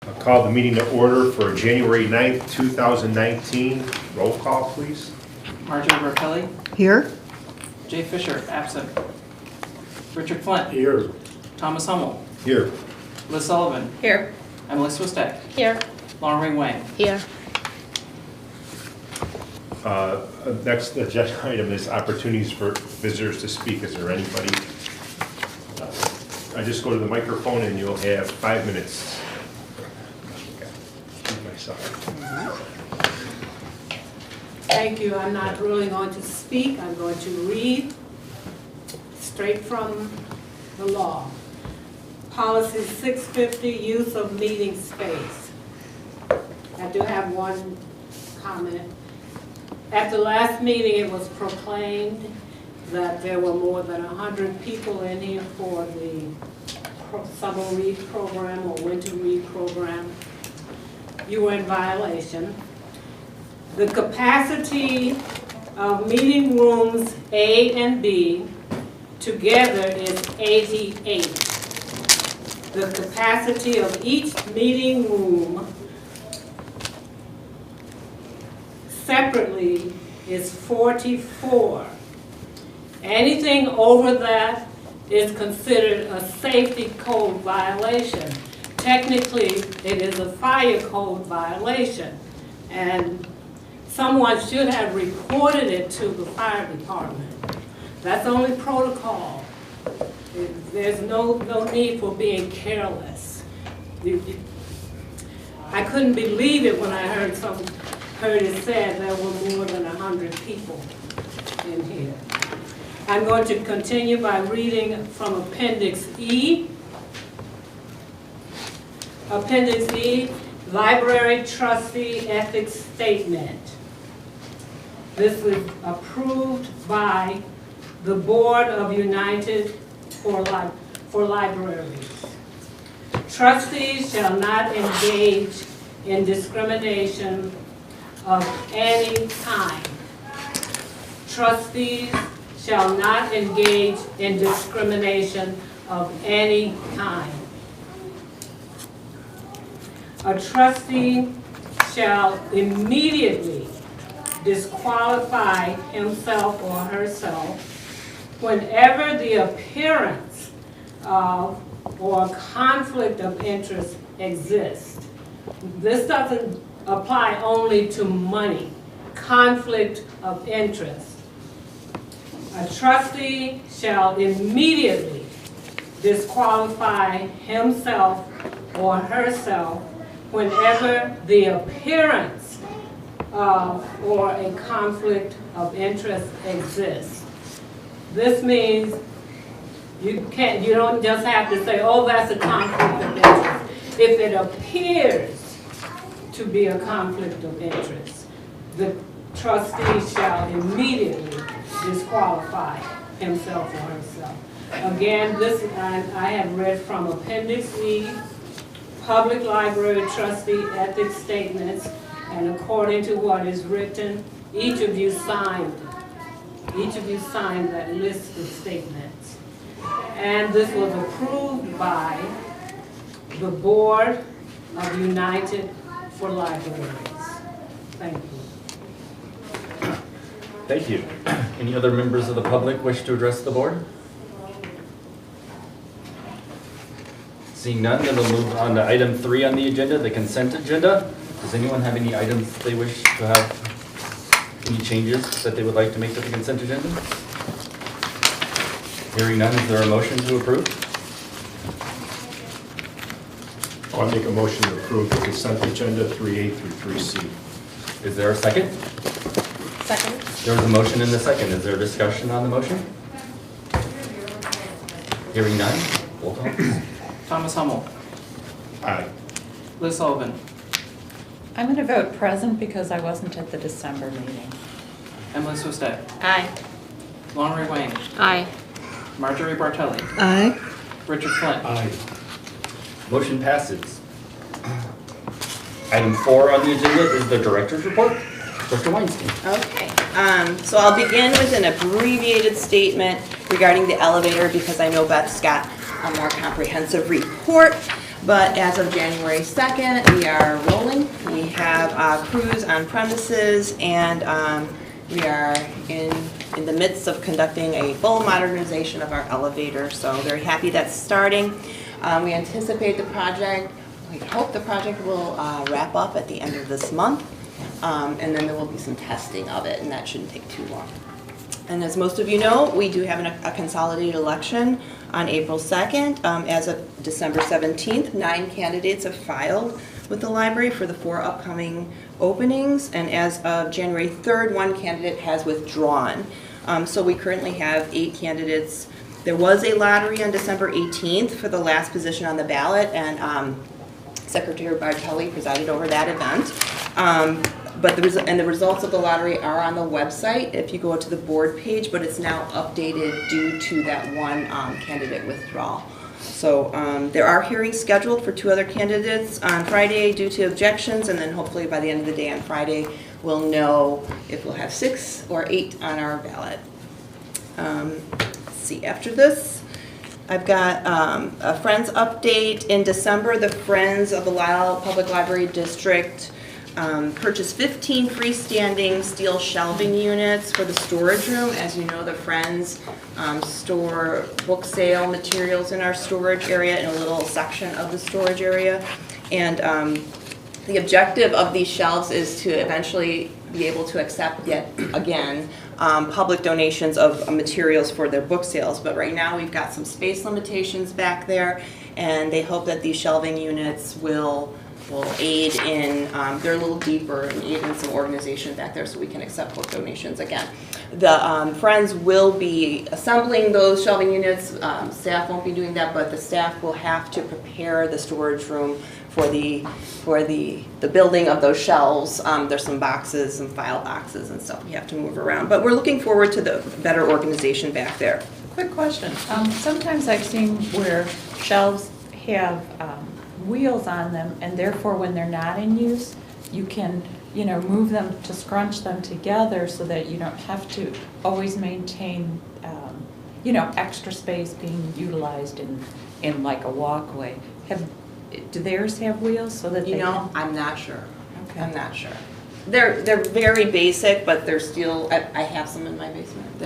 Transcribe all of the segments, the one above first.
I'll call the meeting to order for January 9th, 2019. Roll call, please. Marjorie Bartelli. Here. Jay Fisher, absent. Richard Flint. Here. Thomas Hummel. Here. Liz Sullivan. Here. Emily Swistek. Here. Lauren Ring Wang. Here. Next agenda item is opportunities for visitors to speak. Is there anybody? I just go to the microphone and you'll have 5 minutes. Thank you. I'm not really going to speak. I'm going to read straight from the law. Policy 650, use of meeting space. I do have one comment. At the last meeting, it was proclaimed that there were more than 100 people in here for the summer read program or winter read program. You were in violation. The capacity of meeting rooms A and B together is 88. The capacity of each meeting room separately is 44. Anything over that is considered a safety code violation. Technically, it is a fire code violation, and someone should have reported it to the fire department. That's only protocol. There's no need for being careless. I couldn't believe it when I heard it said there were more than 100 people in here. I'm going to continue by reading from Appendix E. Appendix E, Library Trustee Ethics Statement. This was approved by the Board of United for Libraries. Trustees shall not engage in discrimination of any kind. Trustees shall not engage in discrimination of any kind. A trustee shall immediately disqualify himself or herself whenever the appearance of or conflict of interest exists. This doesn't apply only to money, conflict of interest. A trustee shall immediately disqualify himself or herself whenever the appearance of or a conflict of interest exists. This means you don't just have to say, oh, that's a conflict of interest. If it appears to be a conflict of interest, the trustee shall immediately disqualify himself or herself. Again, this I have read from Appendix E, Public Library Trustee Ethics Statements, and according to what is written, each of you signed that list of statements. And this was approved by the Board of United for Libraries. Thank you. Thank you. Any other members of the public wish to address the board? Seeing none, then we'll move on to item 3 on the agenda, the consent agenda. Does anyone have any items they wish to have, any changes that they would like to make to the consent agenda? Hearing none, is there a motion to approve? I'll make a motion to approve the consent agenda 3A through 3C. Is there a second? Second. There was a motion and a second. Is there discussion on the motion? Hearing none, roll call. Thomas Hummel. Aye. Liz Sullivan. I'm going to vote present because I wasn't at the December meeting. Emily Swistek. Aye. Lauren Ring Wang. Aye. Marjorie Bartelli. Aye. Richard Flint. Aye. Motion passes. Item 4 on the agenda is the director's report. Dr. Weinstein. Okay. So I'll begin with an abbreviated statement regarding the elevator because I know Beth's got a more comprehensive report. But as of January 2nd, we are rolling. We have crews on premises, and we are in the midst of conducting a full modernization of our elevator. So very happy that's starting. We anticipate the project, we hope the project will wrap up at the end of this month. And then there will be some testing of it, and that shouldn't take too long. And as most of you know, we do have a consolidated election on April 2nd. As of December 17th, 9 candidates have filed with the library for the 4 upcoming openings. And as of January 3rd, 1 candidate has withdrawn. So we currently have 8 candidates. There was a lottery on December 18th for the last position on the ballot, and Secretary Bartelli presided over that event. But the results of the lottery are on the website if you go to the board page, but it's now updated due to that 1 candidate withdrawal. So there are hearings scheduled for 2 other candidates on Friday due to objections, and then hopefully by the end of the day on Friday, we'll know if we'll have 6 or 8 on our ballot. Let's see, after this, I've got a Friends update. In December, the Friends of the Lisle Public Library District purchased 15 freestanding steel shelving units for the storage room. As you know, the Friends store book sale materials in our storage area, in a little section of the storage area. And the objective of these shelves is to eventually be able to accept, yet again, public donations of materials for their book sales. But right now we've got some space limitations back there, and they hope that these shelving units will aid in, they're a little deeper, and aid in some organization back there so we can accept book donations again. The Friends will be assembling those shelving units. Staff won't be doing that, but the staff will have to prepare the storage room for the building of those shelves. There's some boxes, some file boxes and stuff we have to move around. But we're looking forward to the better organization back there. Quick question. Sometimes I've seen where shelves have wheels on them, and therefore when they're not in use, you can, move them to scrunch them together so that you don't have to always maintain, extra space being utilized in like a walkway. Do theirs have wheels so that they I'm not sure. Okay. I'm not sure. They're very basic, but they're still. I have some in my basement.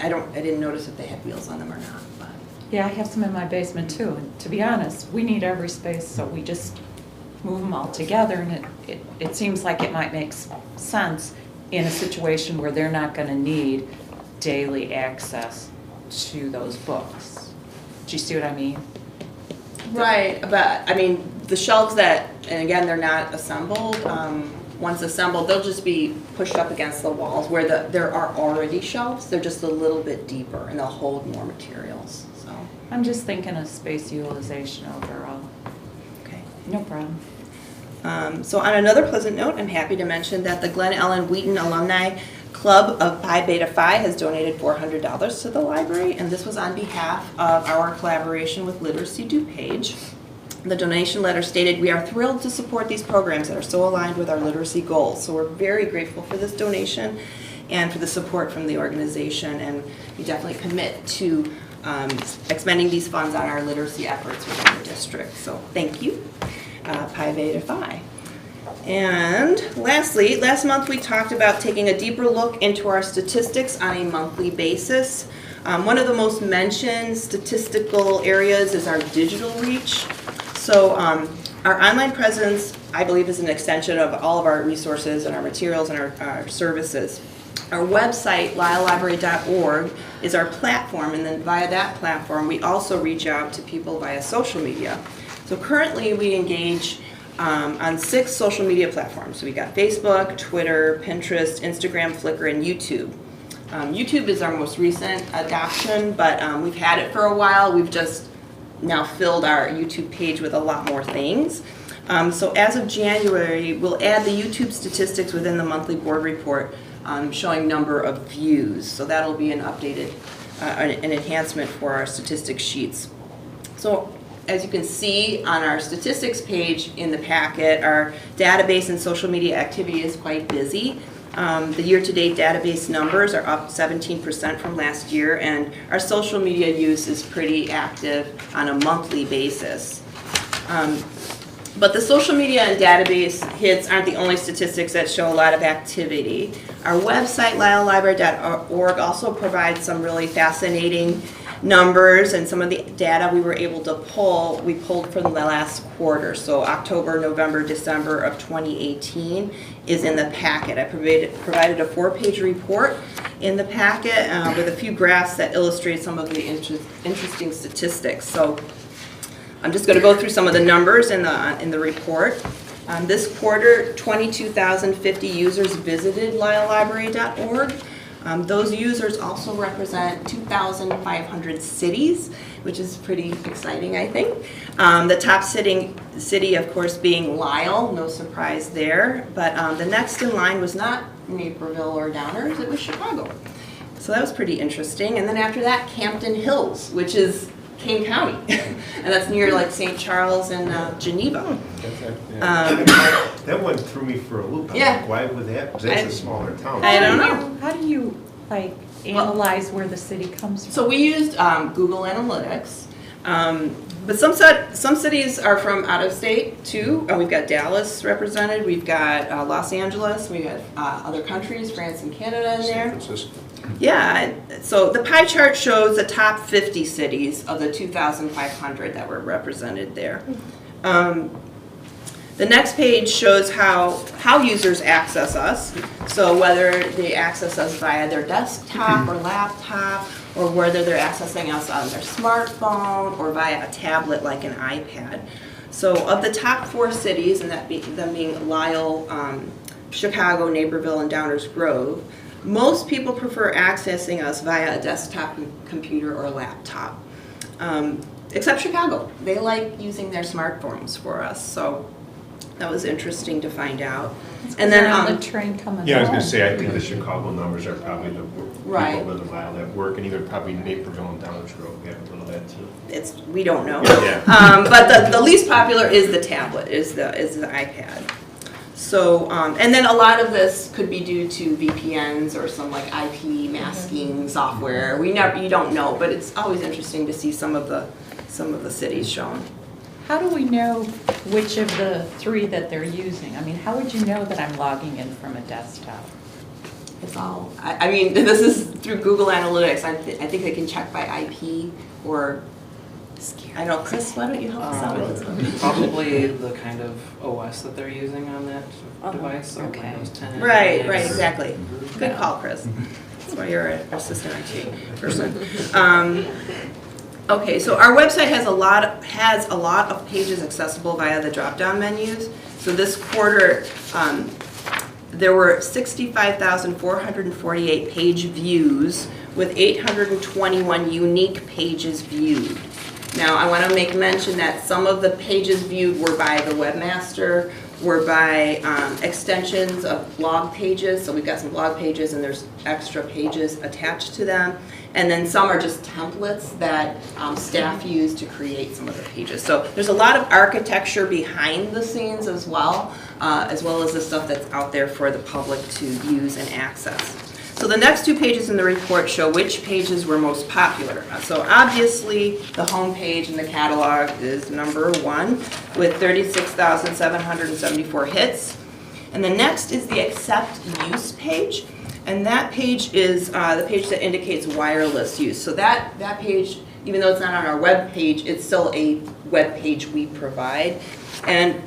I didn't notice if they had wheels on them or not. But. Yeah, I have some in my basement too, and to be honest, we need every space, so we just move them all together, and it seems like it might make sense in a situation where they're not going to need daily access to those books. Do you see what I mean? Right, but I mean, the shelves that, and again, they're not assembled. Once assembled, they'll just be pushed up against the walls where there are already shelves. They're just a little bit deeper, and they'll hold more materials. So I'm just thinking of space utilization overall. okay. No problem. So on another pleasant note, I'm happy to mention that the Glen Ellen Wheaton Alumni Club of Pi Beta Phi has donated $400 to the library, and this was on behalf of our collaboration with Literacy DuPage. The donation letter stated, "We are thrilled to support these programs that are so aligned with our literacy goals." So we're very grateful for this donation and for the support from the organization, and we definitely commit to expending these funds on our literacy efforts within the district. So thank you, Pi Beta Phi. And lastly, last month we talked about taking a deeper look into our statistics on a monthly basis. One of the most mentioned statistical areas is our digital reach. So our online presence, I believe, is an extension of all of our resources and our materials and our services. Our website, LisleLibrary.org, is our platform, and then via that platform we also reach out to people via social media. So currently we engage on 6 social media platforms. So we got Facebook, Twitter, Pinterest, Instagram, Flickr, and YouTube. YouTube is our most recent adoption, but we've had it for a while. We've just now filled our YouTube page with a lot more things. So as of January, we'll add the YouTube statistics within the monthly board report, showing number of views. So that'll be an updated, an enhancement for our statistics sheets. So as you can see on our statistics page in the packet, our database and social media activity is quite busy. The year-to-date database numbers are up 17% from last year, and our social media use is pretty active on a monthly basis. But the social media and database hits aren't the only statistics that show a lot of activity. Our website, LyleLibrary.org, also provides some really fascinating numbers, and some of the data we were able to pull, we pulled from the last quarter. So October, November, December of 2018 is in the packet. I provided a 4-page report in the packet with a few graphs that illustrate some of the interesting statistics. So I'm just going to go through some of the numbers in the report. This quarter, 22,050 users visited LyleLibrary.org. Those users also represent 2,500 cities, which is pretty exciting, I think. The top city, of course, being Lisle, no surprise there. But the next in line was not Naperville or Downers, it was Chicago. So that was pretty interesting. And then after that, Campton Hills, which is Kane County, and that's near like St. Charles and Geneva. That one threw me for a loop. I'm Yeah. like, why would that? Because that's a smaller town. I don't know. How do you, like, analyze where the city comes from? So we used Google Analytics, but some cities are from out of state too. We've got Dallas represented, we've got Los Angeles, we've got other countries, France and Canada in San there. Francisco. Yeah, so the pie chart shows the top 50 cities of the 2,500 that were represented there. The next page shows how users access us. So whether they access us via their desktop or laptop, or whether they're accessing us on their smartphone or via a tablet like an iPad. So of the top 4 cities, and them being Lisle, Chicago, Naperville, and Downers Grove, most people prefer accessing us via a desktop computer or a laptop. Except Chicago. They like using their smartphones for us. So that was interesting to find out. And then on the train coming Yeah, I was home. going to say, I think the Chicago numbers are probably the Right. people living Lisle that work, and even probably Naperville and Downers Grove, we have a little of that too. we don't know. Yeah. But the least popular is the tablet, is the iPad. So, and then a lot of this could be due to VPNs or some like IP masking software. You don't know, but it's always interesting to see some of the cities shown. How do we know which of the 3 that they're using? I mean, how would you know that I'm logging in from a desktop? It's all, I mean, this is through Google Analytics. I think they can check by IP or, I don't know, Chris, why don't you help us out with this? Probably the kind of OS that they're using on that device, so Okay. Windows 10. Right, Linux. exactly. Good call, Chris. That's why you're an assistant IT person. Okay, so our website has a lot of pages accessible via the drop-down menus. So this quarter, there were 65,448 page views with 821 unique pages viewed. Now, I want to make mention that some of the pages viewed were by the webmaster, were by extensions of blog pages. So we've got some blog pages and there's extra pages attached to them. And then some are just templates that staff use to create some of the pages. So there's a lot of architecture behind the scenes as well as the stuff that's out there for the public to use and access. So the next 2 pages in the report show which pages were most popular. So obviously the home page in the catalog is number 1 with 36,774 hits. And the next is the accept use page. And that page is the page that indicates wireless use. So that page, even though it's not on our web page, it's still a web page we provide. And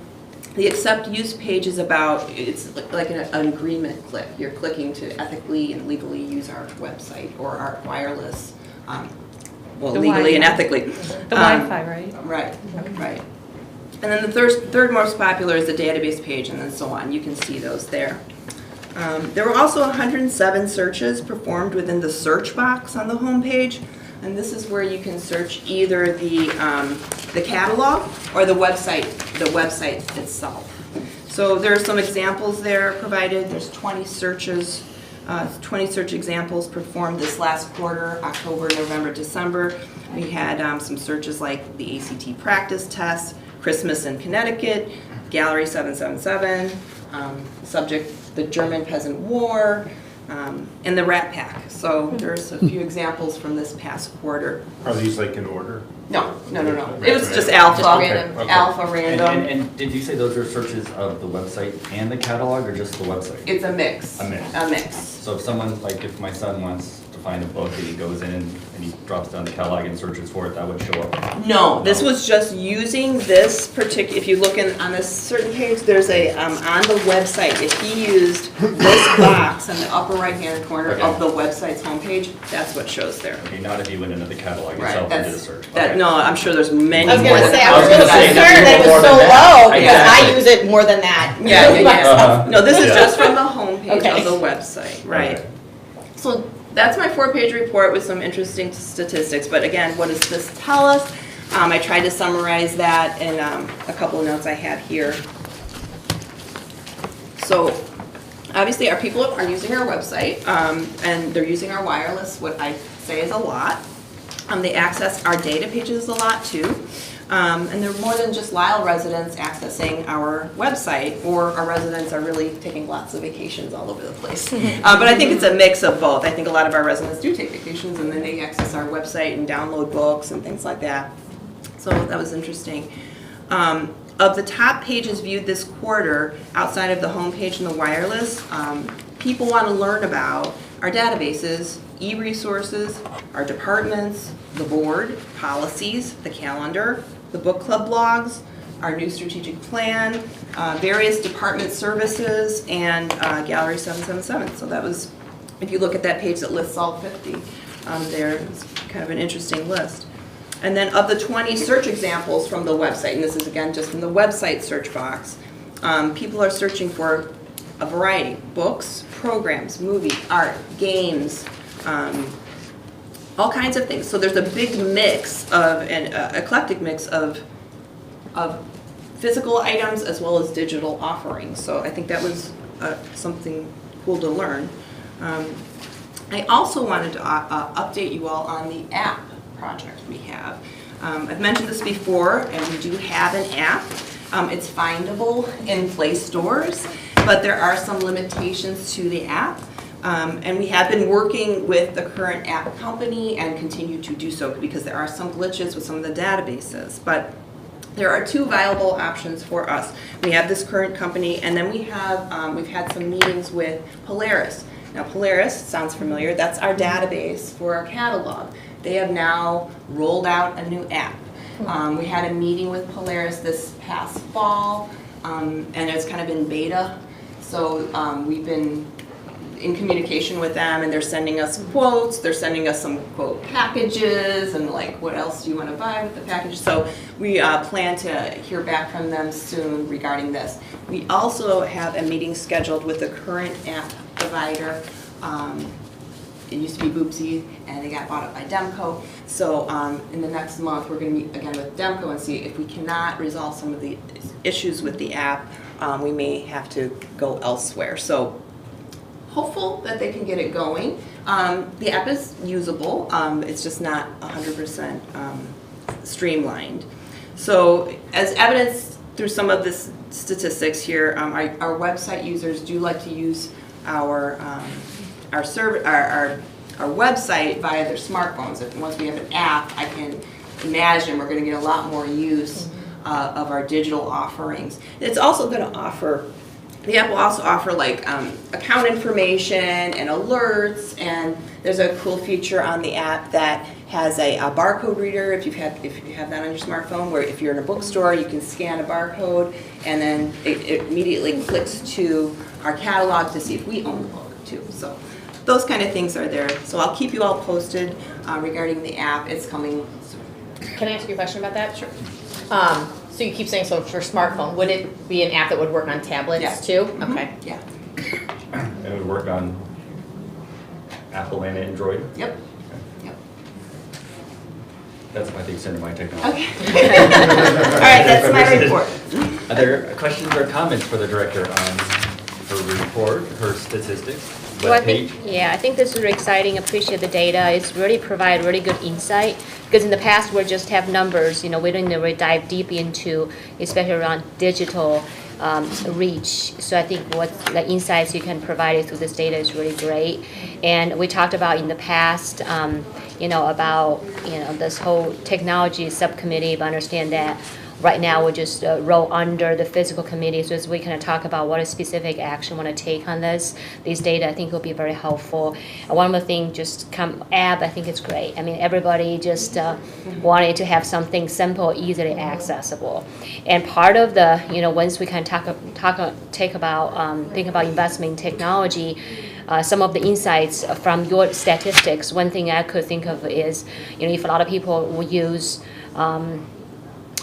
the accept use page is it's like an agreement click. You're clicking to ethically and legally use our website or our wireless, well, The legally and Wi-Fi. ethically. The Wi-Fi, right? Right, right. And then the third most popular is the database page, and then so on. You can see those there. There were also 107 searches performed within the search box on the home page, and this is where you can search either the catalog or the website itself. So there are some examples there provided. There's 20 searches, 20 search examples performed this last quarter, October, November, December. We had some searches like the ACT practice test, Christmas in Connecticut, Gallery 777, subject the German Peasant War, and the Rat Pack. So there's a few examples from this past quarter. Are these like in order? No. It was just alpha. Just random. Okay. Alpha random. And did you say those are searches of the website and the catalog, or just the website? It's a mix. A mix. A mix. So if someone, like if my son wants to find a book and he goes in and he drops down the catalog and searches for it, that would show up? No, this was just using this particular, if you look on this certain page, there's a, on the website, if he used this box in the upper right-hand corner of the website's homepage, that's what shows there. Okay, not if he went into the catalog Right, itself and did a that's, search. that, Okay. no, I'm sure there's many I was more gonna than say, that. I was really say, concerned that it more was so than that. low, because I Exactly. use it more than that. Yeah. No, this is Yeah. just from the homepage Okay. of the website, right? Okay. So that's my 4-page report with some interesting statistics, but again, what does this tell us? I tried to summarize that in a couple of notes I have here. So obviously our people are using our website, and they're using our wireless, what I say is a lot. They access our data pages a lot too. And they're more than just Lisle residents accessing our website, or our residents are really taking lots of vacations all over the place. But I think it's a mix of both. I think a lot of our residents do take vacations and then they access our website and download books and things like that. So that was interesting. Of the top pages viewed this quarter, outside of the homepage and the wireless, people want to learn about our databases, e-resources, our departments, the board, policies, the calendar, the book club blogs, our new strategic plan, various department services, and Gallery 777. So that was, if you look at that page that lists all 50 there, it's kind of an interesting list. And then of the 20 search examples from the website, and this is again just from the website search box, people are searching for a variety: books, programs, movie, art, games, all kinds of things. So there's a big mix of, an eclectic mix of physical items as well as digital offerings. So I think that was something cool to learn. I also wanted to update you all on the app project we have. I've mentioned this before, and we do have an app. It's findable in Play stores, but there are some limitations to the app. And we have been working with the current app company and continue to do so because there are some glitches with some of the databases. But there are 2 viable options for us. We have this current company, and then we have, we've had some meetings with Polaris. Now Polaris, sounds familiar, that's our database for our catalog. They have now rolled out a new app. We had a meeting with Polaris this past fall, and it's kind of in beta. So we've been in communication with them, and they're sending us quotes, they're sending us some quote packages, and like what else do you want to buy with the package. So we plan to hear back from them soon regarding this. We also have a meeting scheduled with the current app provider. It used to be Boopsy, and they got bought up by Demco. So in the next month, we're going to meet again with Demco and see if we cannot resolve some of the issues with the app, we may have to go elsewhere. So hopeful that they can get it going. The app is usable. It's just not 100% streamlined. So as evidenced through some of the statistics here, our website users do like to use our website via their smartphones. Once we have an app, I can imagine we're going to get a lot more use of our digital offerings. It's also going to offer, the app will also offer like account information and alerts, and there's a cool feature on the app that has a barcode reader if you have that on your smartphone, where if you're in a bookstore you can scan a barcode and then it immediately clicks to our catalog to see if we own the book too. So those kind of things are there. So I'll keep you all posted regarding the app. It's coming soon. Can I ask you a question about that? Sure. So you keep saying, so for smartphone, would it be an app that would work on tablets Yeah. too? Mm-hmm. Okay. Yeah. And it would work on Apple and Android? Yep. Yep. That's my extent of my technology. Okay. All right, that's my report. Are there questions or comments for the director on her report, her statistics, Well, I webpage? think this is really exciting. Appreciate the data. It's really provide really good insight, because in the past we just have numbers. We don't really dive deep into, especially around digital reach. So I think what the insights you can provide through this data is really great. And we talked about in the past, about this whole technology subcommittee, but understand that right now we just roll under the physical committee, so as we kind of talk about what a specific action want to take on these data, I think will be very helpful. One more thing, app, I think it's great. I mean, everybody just wanted to have something simple, easily accessible, and part of the once we kind of think about investment in technology. Some of the insights from your statistics, one thing I could think of is, if a lot of people will use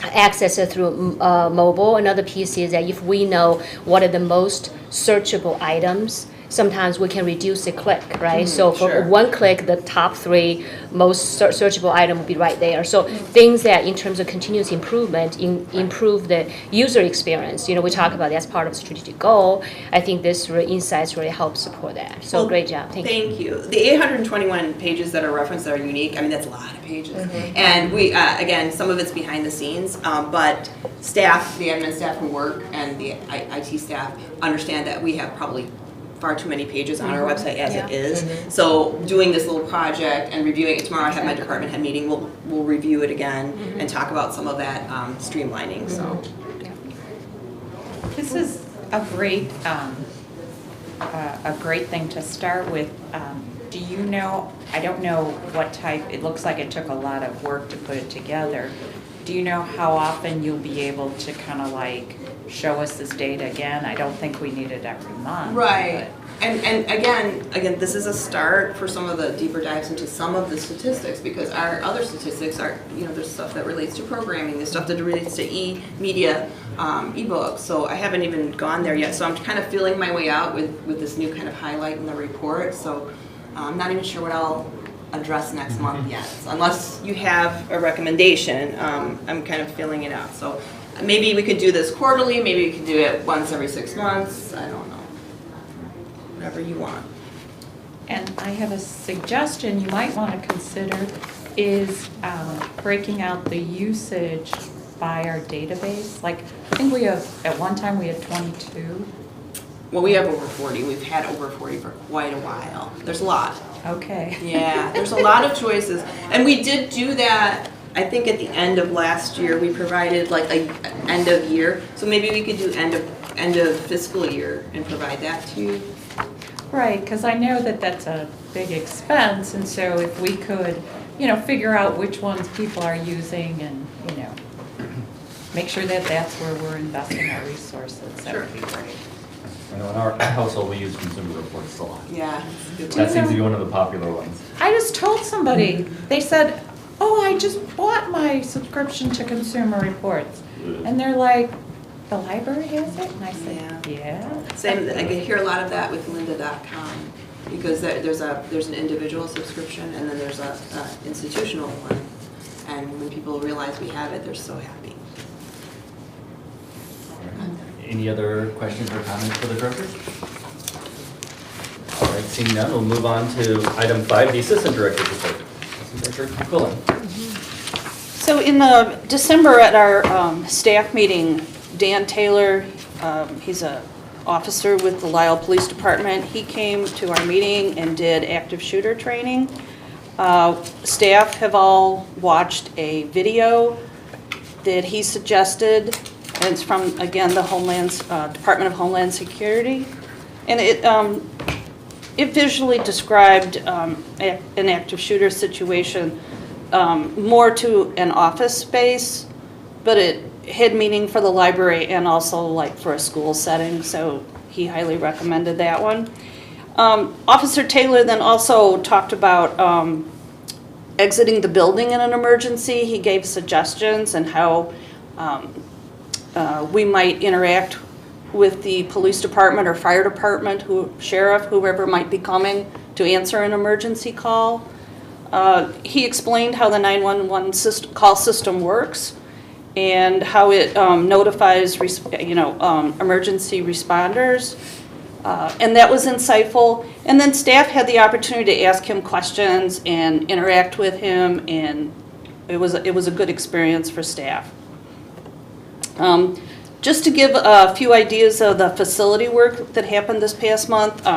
access it through mobile, another piece is that if we know what are the most searchable items, sometimes we can reduce the click, right? So for sure. one click, the top 3 most searchable item will be right there. So things that in terms of continuous improvement, improve the user experience. We talk about that's part of the strategic goal. I think this insights really help support that. So Well, great job. Thank you. Thank you. The 821 pages that are referenced that are unique, I mean, that's a lot of pages. And we, again, some of it's behind the scenes, but staff, the admin staff who work and the IT staff understand that we have probably far too many pages on our website as it is. So doing this little project and reviewing it tomorrow, I have my department head meeting, we'll review it again and talk about some of that streamlining, so. This is a great thing to start with. Do you know, I don't know what type, it looks like it took a lot of work to put it together. Do you know how often you'll be able to kind of like show us this data again? I don't think we need it every month. Right. And again, this is a start for some of the deeper dives into some of the statistics, because our other statistics are, there's stuff that relates to programming, there's stuff that relates to e-media, ebooks. So I haven't even gone there yet. So I'm kind of feeling my way out with this new kind of highlight in the report. So I'm not even sure what I'll address next month yet. So unless you have a recommendation, I'm kind of feeling it out. So maybe we could do this quarterly, maybe we could do it once every 6 months, I don't know. Whatever you want. And I have a suggestion you might want to consider is breaking out the usage by our database. Like, I think we have, at one time we had 22. Well, we have over 40. We've had over 40 for quite a while. There's a lot. Okay. Yeah, there's a lot of choices. And we did do that, I think at the end of last year, we provided like a end of year. So maybe we could do end of fiscal year and provide that to you. Right, because I know that that's a big expense, and so if we could, figure out which ones people are using and, make sure that that's where we're investing our resources, that would be great. I know in our household, we use consumer reports a lot. Yeah. That seems to be one of the popular ones. I just told somebody, they said, oh, I just bought my subscription to Consumer Reports. And they're like, the library has it? And I said, yeah. Same, I can hear a lot of that with lynda.com, because there's an individual subscription and then there's a institutional one. And when people realize we have it, they're so happy. Any other questions or comments for the director? All right, seeing none, we'll move on to item 5, the assistant director's report. Assistant Director Quillen. So in December at our staff meeting, Dan Taylor, he's an officer with the Lisle Police Department. He came to our meeting and did active shooter training. Staff have all watched a video that he suggested. And it's from, again, the Department of Homeland Security. And it visually described an active shooter situation more to an office space, but it had meaning for the library and also like for a school setting, so he highly recommended that one. Officer Taylor then also talked about exiting the building in an emergency. He gave suggestions and how we might interact with the police department or fire department, sheriff, whoever might be coming to answer an emergency call. He explained how the 911 call system works and how it notifies, emergency responders. And that was insightful. And then staff had the opportunity to ask him questions and interact with him, and it was a good experience for staff. Just to give a few ideas of the facility work that happened this past month,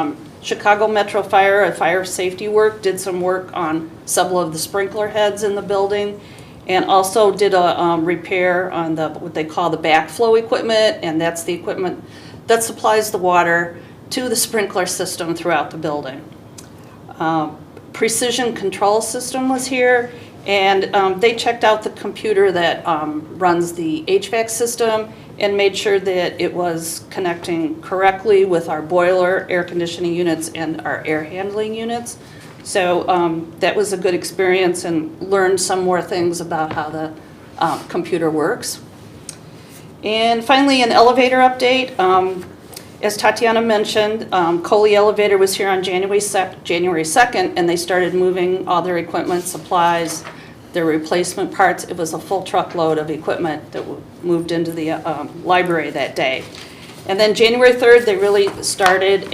Chicago Metro Fire, a fire safety work, did some work on several of the sprinkler heads in the building, and also did a repair on the what they call the backflow equipment, and that's the equipment that supplies the water to the sprinkler system throughout the building. Precision Control System was here, and they checked out the computer that runs the HVAC system and made sure that it was connecting correctly with our boiler, air conditioning units, and our air handling units. So that was a good experience, and learned some more things about how the computer works. And finally, an elevator update. As Tatiana mentioned, Coley Elevator was here on January 2nd, and they started moving all their equipment, supplies, their replacement parts. It was a full truckload of equipment that moved into the library that day. And then January 3rd, they really started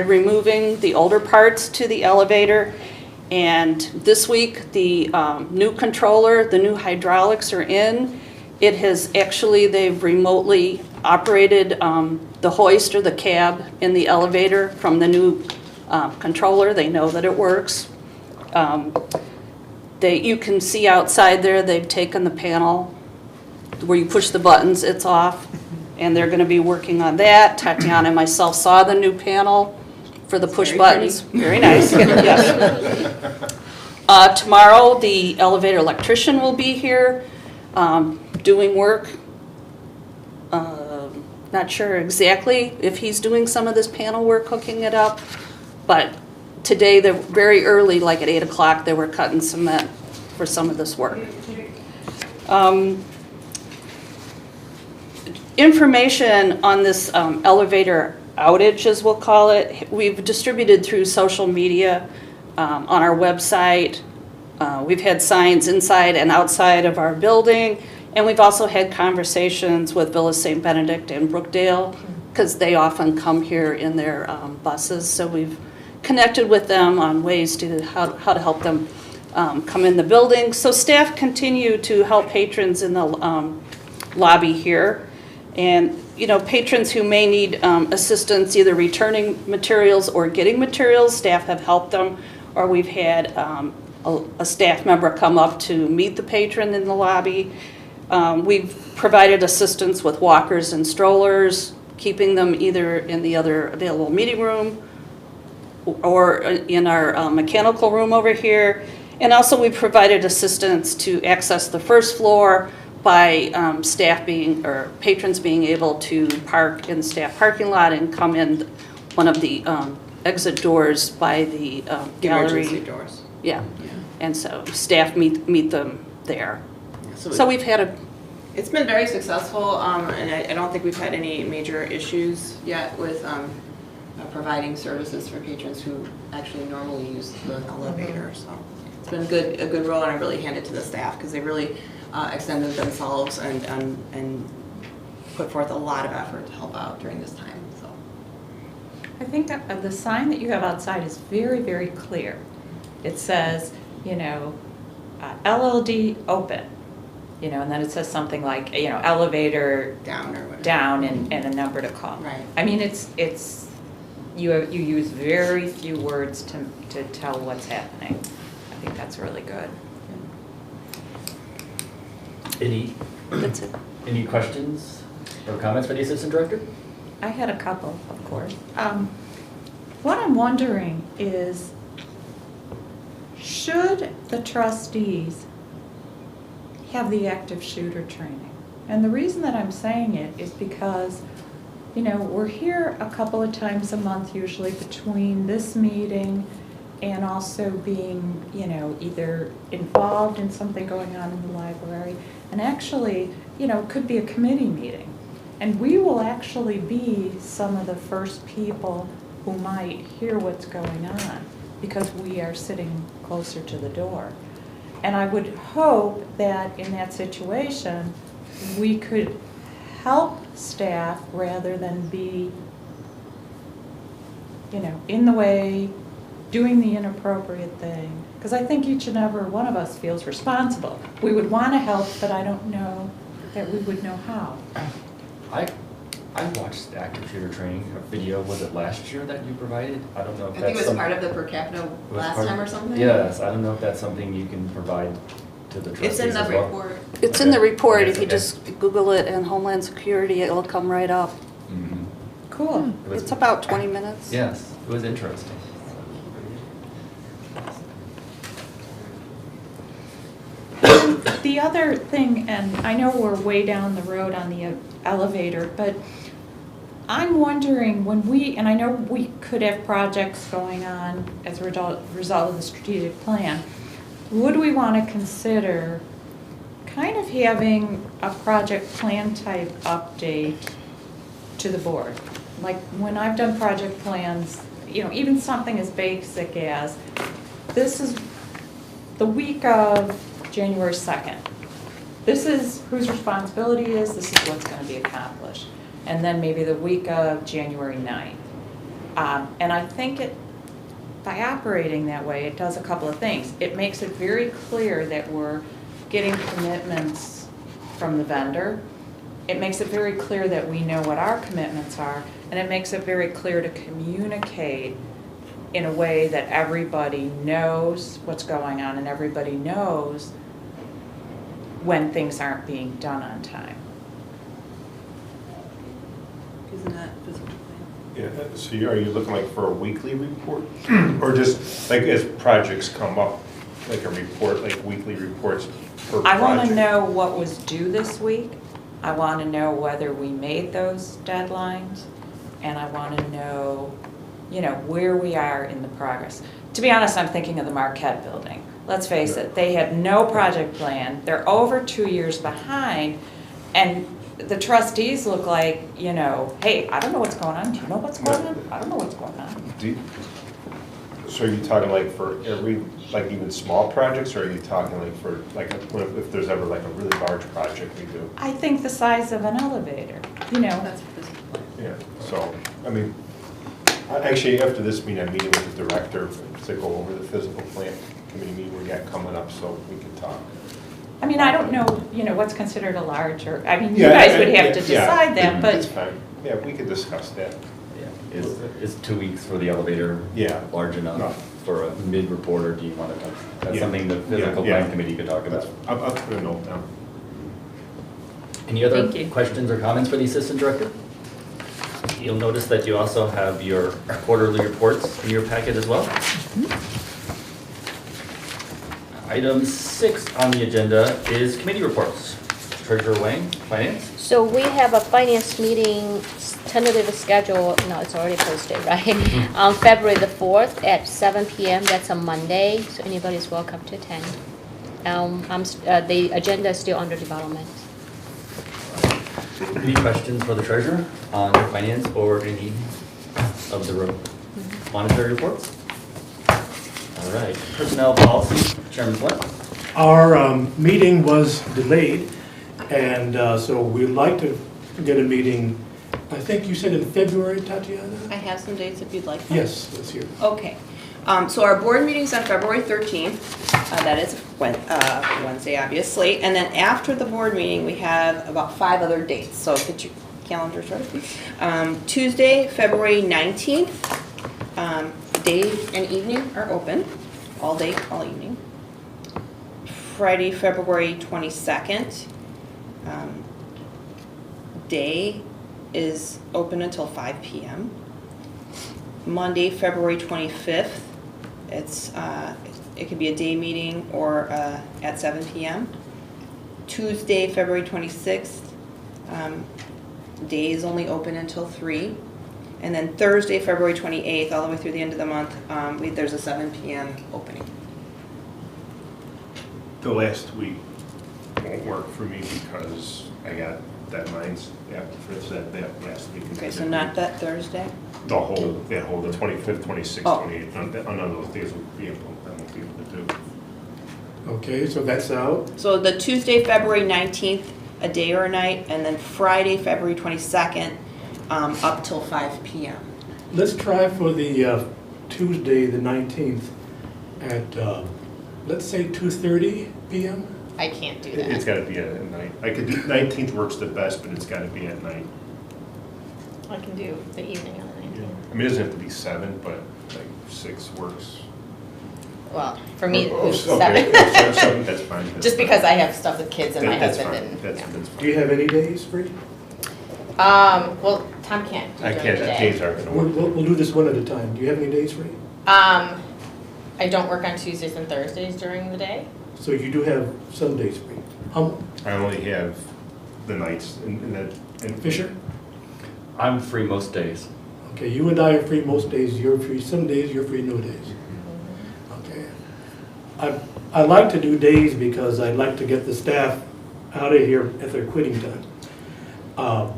removing the older parts to the elevator. And this week, the new controller, the new hydraulics are in. It has actually, they've remotely operated the hoist or the cab in the elevator from the new controller. They know that it works. You can see outside there, they've taken the panel where you push the buttons, it's off, and they're going to be working on that. Tatiana and myself saw the new panel for the push buttons. Very nice, yes. Tomorrow, the elevator electrician will be here doing work. Not sure exactly if he's doing some of this panel work, hooking it up, but today, they're very early, like at 8 o'clock, they were cutting cement for some of this work. Information on this elevator outage, as we'll call it, we've distributed through social media on our website. We've had signs inside and outside of our building, and we've also had conversations with Villa St. Benedict and Brookdale, because they often come here in their buses, so we've connected with them on ways to how to help them come in the building. So staff continue to help patrons in the lobby here. And patrons who may need assistance either returning materials or getting materials, staff have helped them. Or we've had a staff member come up to meet the patron in the lobby. We've provided assistance with walkers and strollers, keeping them either in the other available meeting room or in our mechanical room over here. And also we provided assistance to access the first floor by patrons being able to park in the staff parking lot and come in one of the exit doors by the gallery. Emergency doors. Yeah. And so staff meet them there. So we've had It's been very successful, and I don't think we've had any major issues yet with providing services for patrons who actually normally use the elevator. So it's been a good role, and I really hand it to the staff because they really extended themselves and put forth a lot of effort to help out during this time. So I think that the sign that you have outside is very, very clear. It says, LLD open, and then it says something like, elevator down or whatever. down and a number to call. Right. I mean, you use very few words to tell what's happening. I think that's really good. That's it. Any questions or comments for the Assistant Director? I had a couple, of course. What I'm wondering is, should the trustees have the active shooter training? And the reason that I'm saying it is because, we're here a couple of times a month usually between this meeting and also being, either involved in something going on in the library. And actually, it could be a committee meeting. And we will actually be some of the first people who might hear what's going on because we are sitting closer to the door. And I would hope that in that situation, we could help staff rather than be, in the way, doing the inappropriate thing. Because I think each and every one of us feels responsible. We would want to help, but I don't know that we would know how. I watched active shooter training, a video, was it last year that you provided? I don't know if I that's think it was some- part of the per capita it was last part- time or something. Yes, I don't know if that's something you can provide to the trustees It's in the as well. report. It's in the report, Okay, if you okay. just Google it and Homeland Security, it'll come right up. Mhm. Cool. It was- It's about 20 minutes. Yes, it was interesting. The other thing, and I know we're way down the road on the elevator, but I'm wondering when and I know we could have projects going on as a result of the strategic plan, would we want to consider kind of having a project plan type update to the board? Like when I've done project plans, you know, even something as basic as, this is the week of January 2nd. This is whose responsibility is, this is what's going to be accomplished. And then maybe the week of January 9th. And I think by operating that way, it does a couple of things. It makes it very clear that we're getting commitments from the vendor. It makes it very clear that we know what our commitments are, and it makes it very clear to communicate in a way that everybody knows what's going on and everybody knows when things aren't being done on time. Isn't that physical plan? Yeah, so are you looking like for a weekly report? Or just like as projects come up, like a report, like weekly reports per project? I want to know what was due this week. I want to know whether we made those deadlines, and I want to know, you know, where we are in the progress. To be honest, I'm thinking of the Marquette building. Let's face it, they had no project plan. They're over 2 years behind, and the trustees look like, you know, hey, I don't know what's going on. Do you know what's going on? I don't know what's going on. So are you talking like for every, like even small projects, or are you talking like for, like if there's ever like a really large project we do? I think the size of an elevator, you know. That's physical plan. Yeah, so, I mean, actually, after this meeting, I'm meeting with the director to go over the physical plant committee meeting we got coming up, so we can talk. I mean, I don't know, you know, what's considered a large, or, I mean, you Yeah, guys would have to yeah, decide that, That's but fine, yeah, we could discuss that. Yeah. Is 2 weeks for the elevator Yeah. large No. enough for a mid-report, or do you want to, that's Yeah. something the physical Yeah, yeah. plan committee could talk about? I'll put a note down. Any other Thank you. questions or comments for the assistant director? You'll notice that you also have your quarterly reports in your packet as well. Item 6 on the agenda is committee reports. Treasurer Wang, Finance. So we have a finance meeting tentative schedule, no, it's already posted, right? On February the 4th at 7 p.m., that's a Monday, so anybody's welcome to attend. The agenda is still under development. Any questions for the treasurer on finance or any of the monetary reports? All right, personnel policy, Chairman Flint. Our meeting was delayed, and so we'd like to get a meeting, I think you said in February, Tatiana? I have some dates if you'd like them. Yes, let's hear. Okay, so our board meeting's on February 13th, that is Wednesday, obviously, and then after the board meeting, we have about 5 other dates, so get your calendars ready. Tuesday, February 19th, day and evening are open, all day, all evening. Friday, February 22nd, day is open until 5 p.m. Monday, February 25th, it could be a day meeting or at 7 p.m. Tuesday, February 26th, day is only open until 3. And then Thursday, February 28th, all the way through the end of the month, there's a 7 p.m. opening. The last week won't work for me because I got deadlines for that last week. Okay, so not that Thursday? The whole, the 25th, 26th, Oh. 28th, none of those days will be able, I won't be able to do. Okay, so that's out. So the Tuesday, February 19th, a day or a night, and then Friday, February 22nd, up till 5 p.m. Let's try for the Tuesday, the 19th, at, let's say 2:30 p.m.? I can't do It's that. gotta be at night. I could do, 19th works the best, but it's gotta be at night. I can do the evening on the 19th. I mean, it doesn't have to be 7, but like 6 works. Well, for me, Oh, it's okay. 7. 7, that's fine. That's Just fine. because I have stuff with kids and my That's husband fine. and. That's yeah. fine. Do you have any days free? Well, Tom can't do I during can't, the that day. days aren't gonna work. We'll do this one at a time. Do you have any days free? I don't work on Tuesdays and Thursdays during the day. So you do have some days free. I only have the nights and that, and Fisher? I'm free most days. Okay, you and I are free most days. You're free some days, you're free no days. Okay. I like to do days because I'd like to get the staff out of here at their quitting time.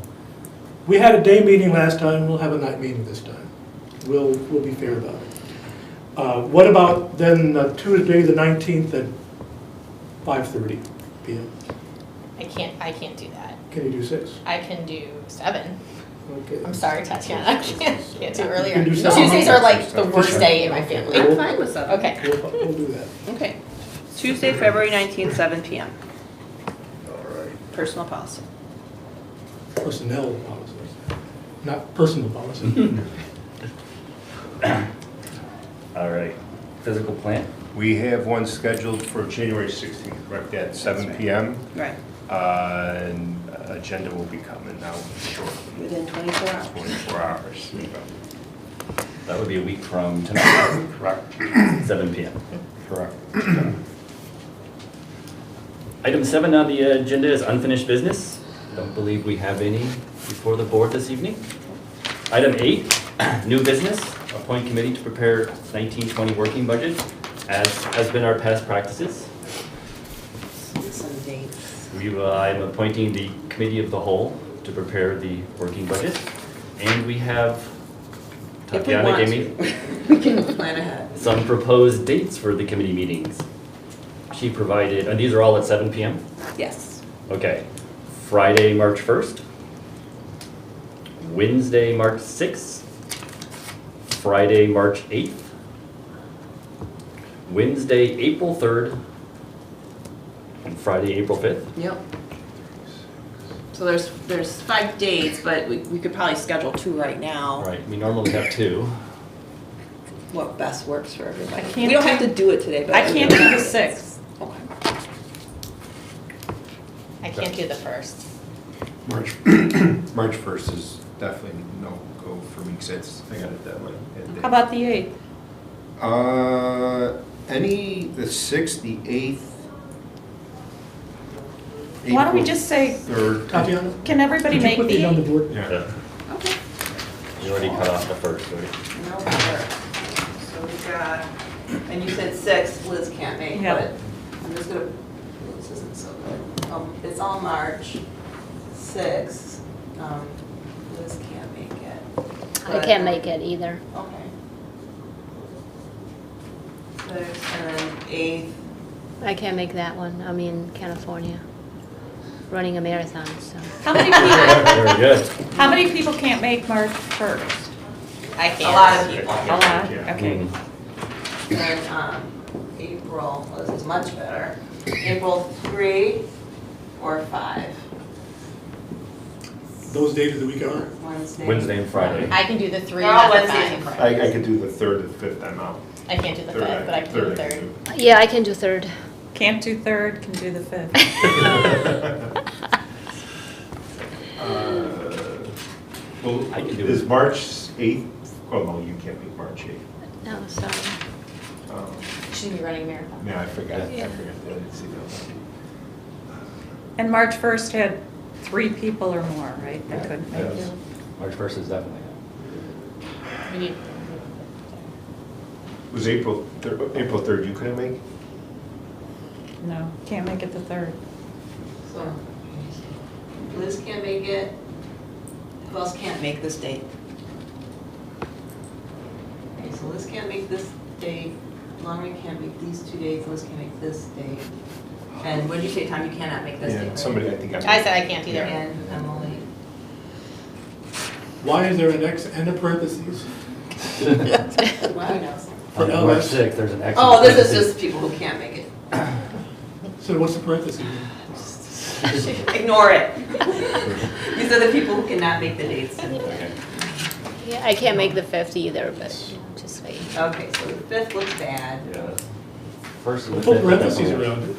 We had a day meeting last time, we'll have a night meeting this time. We'll be fair about it. What about then Tuesday, the 19th at 5:30 p.m.? I can't do that. Can you do 6? I can do 7. Okay. I'm sorry, Tatiana, I can't do earlier. You can do 7. Tuesdays are like the worst day in my family. I'm fine with 7. Okay. We'll do that. Okay. Tuesday, February 19th, 7 p.m. all right. Personal policy. Personnel policies, not personal policy. All right. Physical plant? We have one scheduled for January 16th, correct, at 7 p.m. Right. And agenda will be coming out shortly, Within 24 hours. 24 hours. That would be a week from tonight, Correct. 7 p.m. Correct. Item 7 on the agenda is unfinished business. I don't believe we have any before the board this evening. Item 8, new business, appoint committee to prepare 1920 working budget, as has been our past practices. Some dates. I'm appointing the committee of the whole to prepare the working budget. And we have, If we Tatiana want gave me to, we can plan ahead. some proposed dates for the committee meetings. She provided, and these are all at 7 p.m.? Yes. Okay. Friday, March 1st. Wednesday, March 6th. Friday, March 8th. Wednesday, April 3rd. And Friday, April 5th. Yep. So there's 5 dates, but we could probably schedule 2 right now. Right, we normally have 2. What best works for everybody. I can't We don't do- have to do it today, but. I can't do the 6th. Okay. I can't do the 1st. March 1st is definitely no go for me, because I got it that way. How about the 8th? The 6th, the 8th. Why don't we April just say, 3rd. Tatiana? can everybody Could you make put the these on the 8th? board? Yeah. Okay. You already cut off the 1st, right? No matter. So we've got, and you said 6, Liz can't make, Yeah. but I'm just gonna, this isn't so good. It's all March 6th. Liz can't make it. I can't make it either. Okay. 6th and then 8th. I can't make that one. I'm in California, running a marathon, so. How many people, Very good. how many people can't make March 1st? I can't. A lot of people. A lot, Yeah. okay. Mm. And April, Liz is much better. April 3 or 5. Those days of the week are? Wednesday and Friday. I can do the 3, They're all not the Wednesdays and 5. I could do the 3rd and 5th, I'm out. I can't do the 3rd, 5th, but I can do the 3rd. I can Yeah, I can do 3rd. Can't do 3rd, can do the 5th. Well, I can do is it. March 8th, oh no, you can't make March 8th. No, sorry. Should be running a marathon. Yeah, I forgot, I Yeah. forgot, I didn't see that. And March 1st had 3 people or more, right? That couldn't make Yes. it. March 1st is definitely We need, Was April 3rd you couldn't make? No, can't make it the 3rd. So Liz can't make it. Who else can't make this date? Okay, so Liz can't make this date. Lorraine can't make these 2 dates. Liz can't make this date. And what did you say, Tom? You cannot make this date, Yeah, right? somebody, I think. I said I can't either. And Emily. Why is there an X and a parentheses? Well, who knows? For On March LS. 6th, there's an X. Oh, this is just people who can't make it. So what's the parentheses? Ignore it. These are the people who cannot make the dates. Okay. Yeah, I can't make the 5th either, but just wait. Okay, so the 5th looks bad. Yeah. First and the Put fifth. parentheses around it.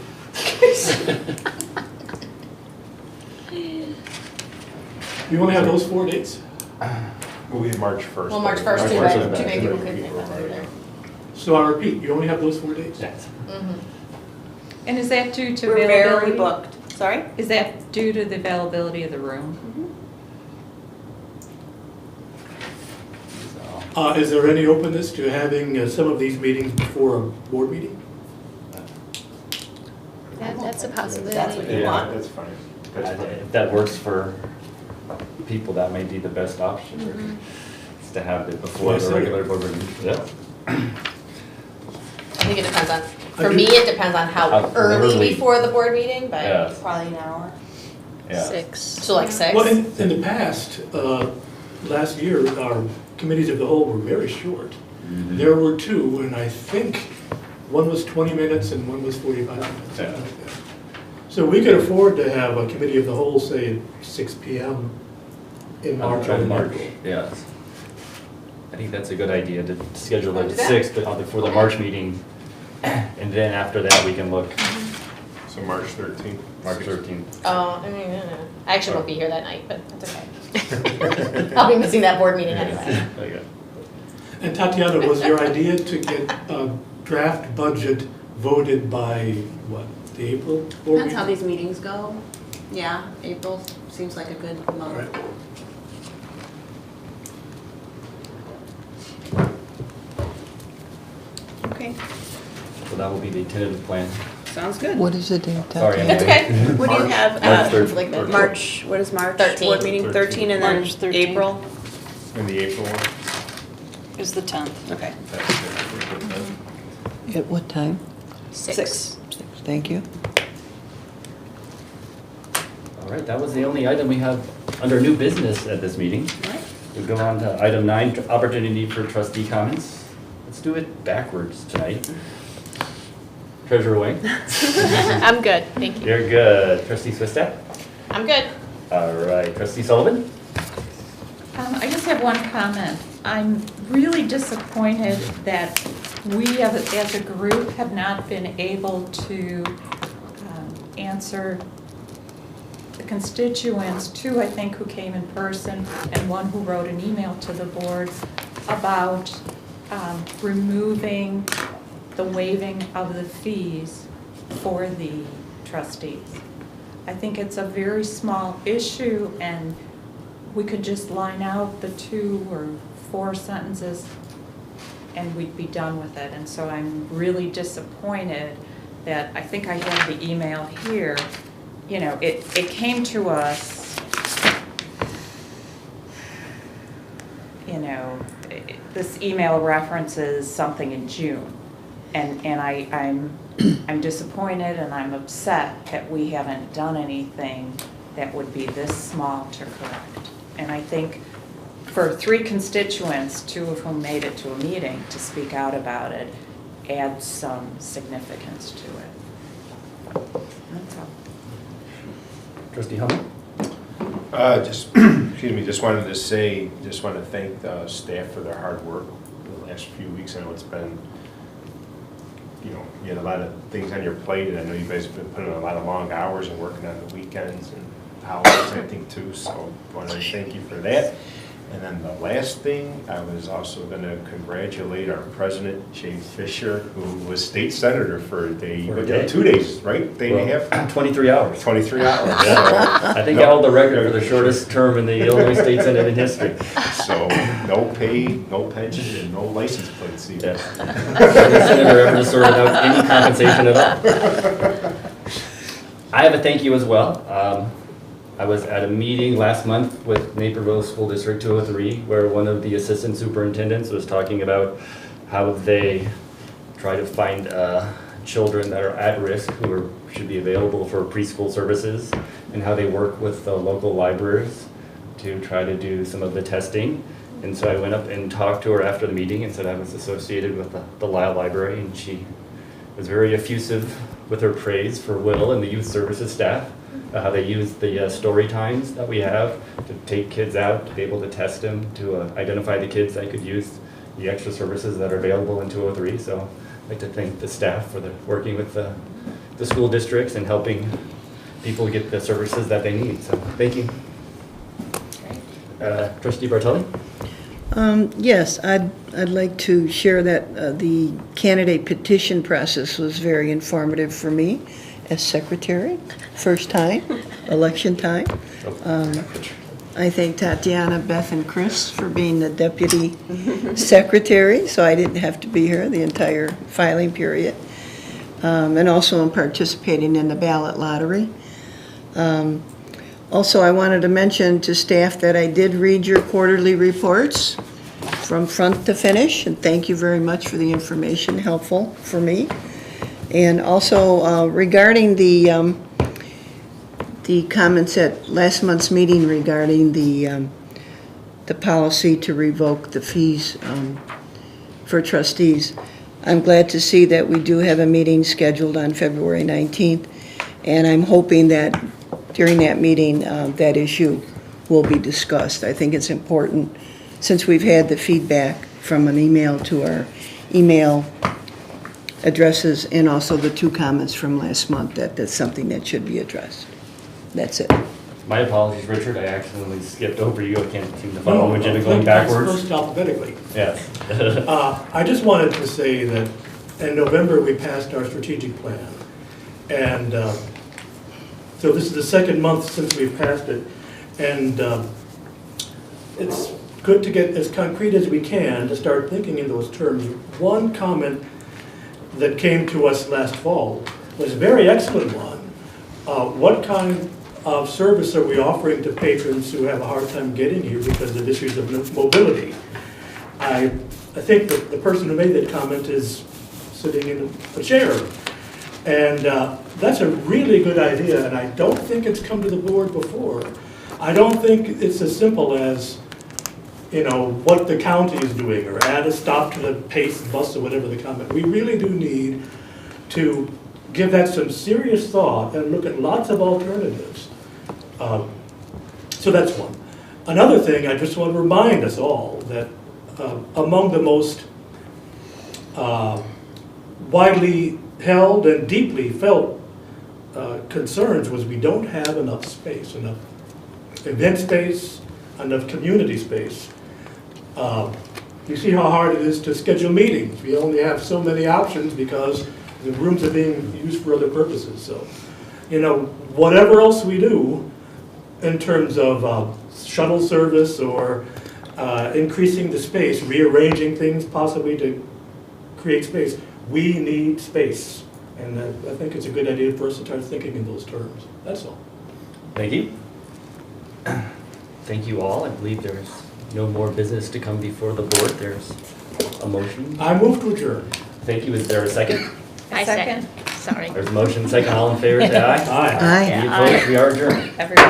You want to have those 4 dates? Well, we have March 1st. Well, March 1st, too, March right? 1st, Too many people couldn't people make that are- either. So I repeat, you only have those 4 dates? Yes. And is that due to We're availability? very booked. Sorry? Is that due to the availability of the room? So, Is there any openness to having some of these meetings before a board meeting? That's a That's what possibility. you Yeah. want. That's fine. That's fine. If that works for people, that may be the best option, is to have it before Yes, the sir. regular board meeting. Yeah. I think it depends on, for me, it depends on how How early early. before the board meeting, but, Yeah. Probably an hour. Yeah. 6. so like 6. Well, in the past, last year, our committees of the whole were very short. Mhm. There were 2, and I think one was 20 minutes and one was 45 minutes. something Yeah. like that. So we could afford to have a committee of the whole, say, at 6 PM in March or in April. Yes. I think that's a good idea to schedule Wanna it do at that? 6 before the March meeting. And then after that, we can look So March 13th. March 13th. Oh, I actually won't be here that night, but that's okay. I'll be missing that board meeting anyway. Okay. And Tatiana, was your idea to get a draft budget voted by, what, the April board Depends how meeting? these meetings go. Yeah, April seems like a good All month. right. Okay, So that will be the tentative plan. sounds good. What is the date? Sorry, Tatiana? That's okay. What do you March- have? March It's like mid- March, what is March? 13. Board meeting 13 and then March 13. April? And the April one? Is the 10th. Okay. At what time? 6. 6. Thank you. All right, that was the only item we have under new business at this meeting. Right. We'll go on to item 9, opportunity for trustee comments. Let's do it backwards tonight. Treasurer Wayne? I'm good, thank you. You're good. Trustee Swistak? I'm good. All right, trustee Sullivan? I just have one comment. I'm really disappointed that we as a group have not been able to answer the constituents, 2 I think who came in person and 1 who wrote an email to the board about removing the waiving of the fees for the trustees. I think it's a very small issue and we could just line out the 2 or 4 sentences and we'd be done with it. And so I'm really disappointed that, I think I have the email here, you know, it came to us, you know, this email references something in June. And I'm disappointed and I'm upset that we haven't done anything that would be this small to correct. And I think for 3 constituents, 2 of whom made it to a meeting to speak out about it, adds some significance to it. That's all. Trustee Hummel? Just wanted to say, just want to thank the staff for their hard work the last few weeks. I know it's been, you know, you had a lot of things on your plate, and I know you guys have been putting in a lot of long hours and working on the weekends and holidays, I think, too, so I want to thank you for that. And then the last thing, I was also going to congratulate our president, James Fisher, who was state senator for a day, For a day. 2 days, right? Day and a half? 23 hours. 23 hours. Yeah. I think I hold the record for the shortest term in the Illinois State Senate in history. So, no pay, no pension, and no license plates either. Yeah. The senator ever just sorted out any compensation at all. I have a thank you as well. I was at a meeting last month with Naperville School District 203 where one of the assistant superintendents was talking about how they try to find children that are at risk who should be available for preschool services and how they work with the local libraries to try to do some of the testing. And so I went up and talked to her after the meeting and said I was associated with the Lisle Library, and she was very effusive with her praise for Will and the youth services staff how they use the story times that we have to take kids out, to be able to test them, to identify the kids that could use the extra services that are available in 203. So I'd like to thank the staff for working with the school districts and helping people get the services that they need. So thank you. Trustee Bartelli? Yes, I'd like to share that the candidate petition process was very informative for me as secretary, first time, election time. I thank Tatiana, Beth, and Chris for being the deputy secretary, so I didn't have to be here the entire filing period. And also in participating in the ballot lottery. Also, I wanted to mention to staff that I did read your quarterly reports from front to finish, and thank you very much for the information, helpful for me. And also regarding the comments at last month's meeting regarding the policy to revoke the fees for trustees, I'm glad to see that we do have a meeting scheduled on February 19th, and I'm hoping that during that meeting, that issue will be discussed. I think it's important, since we've had the feedback from an email to our email addresses and also the 2 comments from last month, that that's something that should be addressed. That's it. My apologies, Richard. I accidentally skipped over you. I can't seem to follow agenda going backwards. First alphabetically. Yes. I just wanted to say that in November, we passed our strategic plan. And so this is the 2nd month since we've passed it. And it's good to get as concrete as we can to start thinking in those terms. One comment that came to us last fall was a very excellent one. What kind of service are we offering to patrons who have a hard time getting here because of issues of mobility? I think that the person who made that comment is sitting in a chair. And that's a really good idea, and I don't think it's come to the board before. I don't think it's as simple as, you know, what the county is doing, or add a stop to the PACE bus, or whatever the comment. We really do need to give that some serious thought and look at lots of alternatives. So that's one. Another thing, I just want to remind us all that among the most widely held and deeply felt concerns was we don't have enough space, enough event space, enough community space. You see how hard it is to schedule meetings. We only have so many options because the rooms are being used for other purposes. So, you know, whatever else we do in terms of shuttle service or increasing the space, rearranging things possibly to create space, we need space. And I think it's a good idea for us to start thinking in those terms. That's all. Thank you. Thank you all. I believe there's no more business to come before the board. There's a motion. I move to adjourn. Thank you. Is there a second? I second. Sorry. There's a motion, second. All in favor, say aye. Aye. Aye. Any opposed? We are adjourned. Everybody.